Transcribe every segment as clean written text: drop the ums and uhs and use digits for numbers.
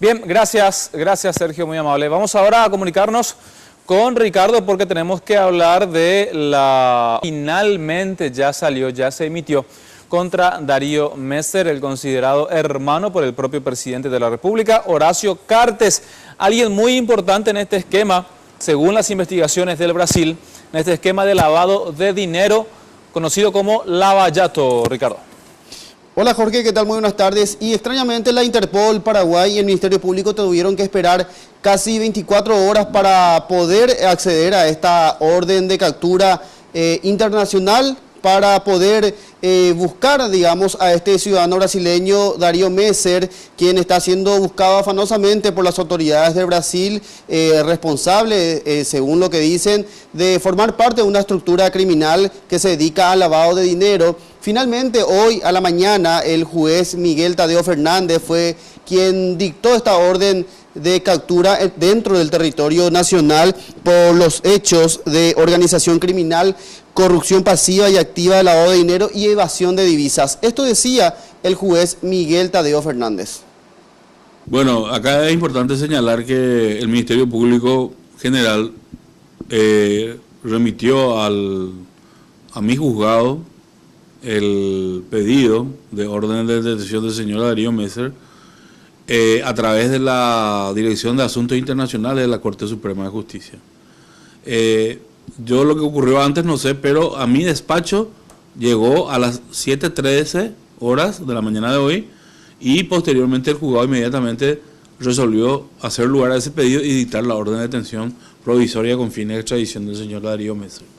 Bien, gracias Sergio, muy amable. Vamos ahora a comunicarnos con Ricardo porque tenemos que hablar de la... Finalmente ya salió, ya se emitió contra Darío Messer, el considerado hermano por el propio presidente de la República, Horacio Cartes, alguien muy importante en este esquema, según las investigaciones del Brasil, en este esquema de lavado de dinero, conocido como Lava Jato, Ricardo. Hola Jorge, ¿qué tal? Muy buenas tardes. Y extrañamente la Interpol, Paraguay y el Ministerio Público tuvieron que esperar casi 24 horas para poder acceder a esta orden de captura internacional, para poder buscar, digamos, a este ciudadano brasileño, Darío Messer, quien está siendo buscado afanosamente por las autoridades de Brasil, responsable, según lo que dicen, de formar parte de una estructura criminal que se dedica al lavado de dinero. Finalmente, hoy a la mañana, el juez Miguel Tadeo Fernández fue quien dictó esta orden de captura dentro del territorio nacional por los hechos de organización criminal, corrupción pasiva y activa de lavado de dinero y evasión de divisas. Esto decía el juez Miguel Tadeo Fernández. Bueno, acá es importante señalar que el Ministerio Público General remitió a mi juzgado el pedido de orden de detención del señor Darío Messer a través de la Dirección de Asuntos Internacionales de la Corte Suprema de Justicia. Yo lo que ocurrió antes no sé, pero a mi despacho llegó a las 7:13 horas de la mañana de hoy y posteriormente el juzgado inmediatamente resolvió hacer lugar a ese pedido y dictar la orden de detención provisoria con fines de extradición del señor Darío Messer.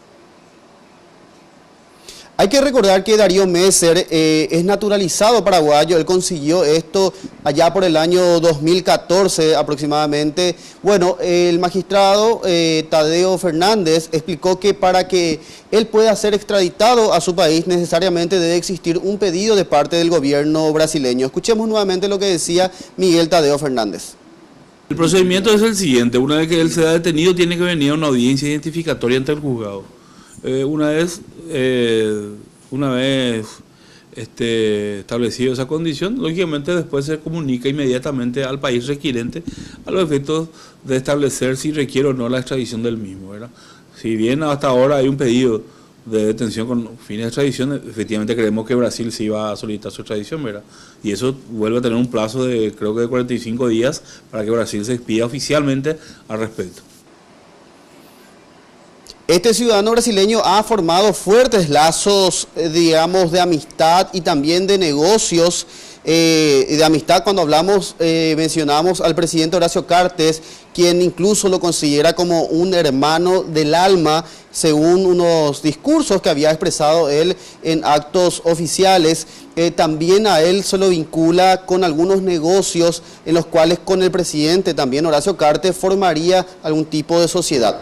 Hay que recordar que Darío Messer es naturalizado paraguayo, él consiguió esto allá por el año 2014 aproximadamente. Bueno, el magistrado Tadeo Fernández explicó que para que él pueda ser extraditado a su país necesariamente debe existir un pedido de parte del gobierno brasileño. Escuchemos nuevamente lo que decía Miguel Tadeo Fernández. El procedimiento es el siguiente: una vez que él sea detenido tiene que venir a una audiencia identificatoria ante el juzgado. Una vez establecido esa condición, lógicamente después se comunica inmediatamente al país requirente a los efectos de establecer si requiere o no la extradición del mismo, ¿verdad? Si bien hasta ahora hay un pedido de detención con fines de extradición, efectivamente creemos que Brasil sí va a solicitar su extradición, ¿verdad? Y eso vuelve a tener un plazo de creo que de 45 días para que Brasil se expida oficialmente al respecto. Este ciudadano brasileño ha formado fuertes lazos, digamos, de amistad y también de negocios. De amistad, cuando hablamos, mencionamos al presidente Horacio Cartes, quien incluso lo considera como un hermano del alma, según unos discursos que había expresado él en actos oficiales. También a él se lo vincula con algunos negocios en los cuales con el presidente también Horacio Cartes formaría algún tipo de sociedad.